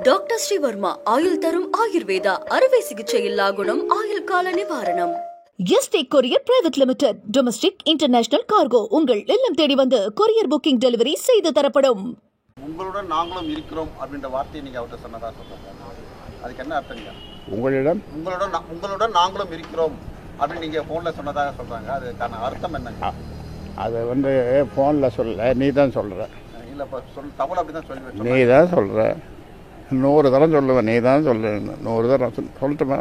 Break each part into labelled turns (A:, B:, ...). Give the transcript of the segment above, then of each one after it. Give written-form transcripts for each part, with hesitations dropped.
A: Doctor Sreevarma ஆயுள் தரும் ஆயுர்வேதா அறுவை சிகிச்சையில்லா குணம் ஆயுள் கால நிவாரணம். Yesterday courier private limited domestic international cargo உங்கள் இல்லம் தேடி வந்து கொரியர் புக்கிங் டெலிவரி செய்து தரப்படும்.
B: உங்களுடன் நாங்களும் இருக்கிறோம் அப்படின்ற வார்த்தையை நீங்க அவர்கிட்ட சொன்னதா சொல்றாங்க. அதுக்கு என்ன அர்த்தங்க? உங்களுடன் நாங்களும் இருக்கிறோம் அப்படின்னு நீங்க போன்ல சொன்னதாக சொல்றாங்க. அதுக்கான அர்த்தம் என்னங்க?
C: அது போன்ல சொல்ல, நீ தான் சொல்ற.
B: இல்ல தமிழ் அப்படிதான் சொல்லி
C: நீ தான் சொல்ற. 100 தரம் சொல்லுவேன். நீ தான் சொல்ற. 100 தரம் சொல்லட்டுமா?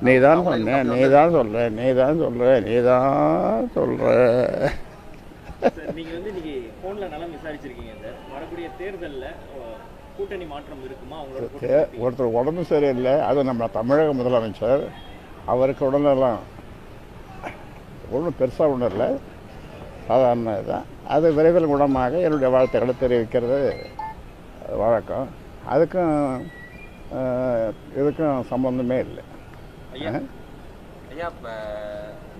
C: நீ தான் சொன்ன, நீ தான் சொல்ற, நீ தான் சொல்ற, நீ தான் சொல்ற.
D: நீங்க இன்னைக்கு போன்ல நல்லா விசாரிச்சிருக்கீங்க சார். வரக்கூடிய தேர்தல்ல கூட்டணி மாற்றம் இருக்குமா?
C: ஒருத்தர் உடம்பு சரியில்லை, அது நம்ம தமிழக முதலமைச்சர். அவருக்கு உடனெல்லாம் ஒன்றும் பெருசாக ஒன்றும் இல்லை, சாதாரண இதுதான். அது விரைவில் குணமாக என்னுடைய வாழ்த்துக்களை தெரிவிக்கிறது வழக்கம். அதுக்கும் இதுக்கும் சம்பந்தமே இல்லை.
E: ஐயா இப்போ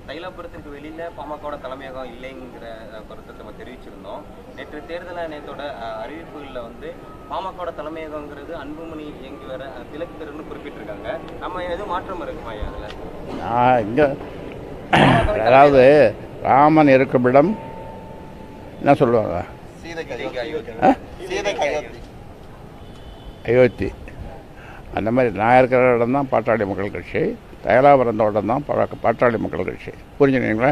E: தைலாபுரத்துக்கு வெளியில் பாமகவோட தலைமையகம் இல்லைங்கிற கருத்தை நம்ம தெரிவிச்சிருந்தோம். நேற்றோட அறிவிப்புகளில் பாமகவோட தலைமையகங்கிறது அன்புமணி இயங்கி வர திலக்கு தெருன்னு குறிப்பிட்டிருக்காங்க. நம்ம எதுவும் மாற்றம் இருக்குமா ஐயா அதில்?
C: இங்கே அதாவது ராமன் இருக்கும் இடம் என்ன சொல்லுவாங்க? அயோத்தி. அந்த மாதிரி நான் இருக்கிற இடம் தான் பாட்டாளி மக்கள் கட்சி, தைலாபுரம் தோட்டம் தான் பாட்டாளி மக்கள் கட்சி. புரிஞ்சுங்களா?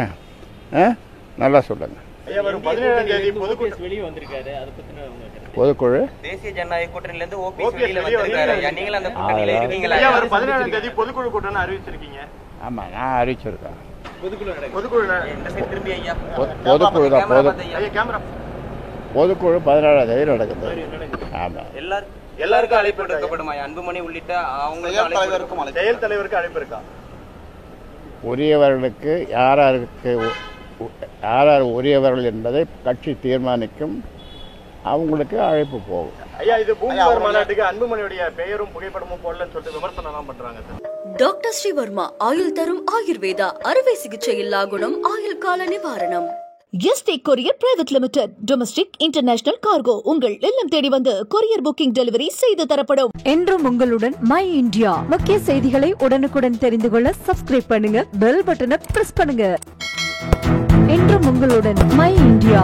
C: நல்லா சொல்லுங்க. பொதுக்குழு
E: தேசிய ஜனநாயக கூட்டணியிலிருந்து ஓபிஎஸ் வெளியில வந்திருக்காரு. நீங்கள் அந்த கூட்டணியில இருக்கீங்களா?
D: 17ஆம் தேதி பொதுக்குழு கூட்டம்னு அறிவிச்சிருக்கீங்க.
C: ஆமா, நான் அறிவிச்சிருக்கேன்.
D: பொதுக்குழு
E: திரும்பி ஐயா
C: பொதுக்குழு தான். பொதுக்குழு 17ஆம் தேதி நடக்குது. ஆமா,
E: எல்லாருக்கும் அழைப்பு எடுக்கப்படுமா? அன்புமணி உள்ளிட்ட அவங்க
D: செயல் தலைவருக்கு அழைப்பு இருக்கா?
C: உரியவர்களுக்கு யார் உரியவர்கள் என்பதை கட்சி தீர்மானிக்கும். அவங்களுக்கு அழைப்பு போகும்.
D: ஐயா, இது பூமிவார் மாநாட்டுக்கு அன்புமணியுடைய பெயரும் புகைப்படமும் போடலன்னு சொல்லிட்டு விமர்சனம் பண்றாங்க.
A: டாக்டர் ஸ்ரீவர்மா ஆயுள் தரும் ஆயுர்வேதா அறுவை சிகிச்சையில்லா குணம் ஆயுள் கால நிவாரணம். Yesterday courier private limited domestic international cargo உங்கள் இல்லம் தேடி வந்து கொரியர் புக்கிங் டெலிவரி செய்து தரப்படும்.
F: என்றும் உங்களுடன் மை இந்தியா. முக்கிய செய்திகளை உடனுக்குடன் தெரிந்து கொள்ள சப்ஸ்கிரைப் பண்ணுங்க, பெல் பட்டனை பிரஸ் பண்ணுங்க. என்றும் உங்களுடன் மை இந்தியா.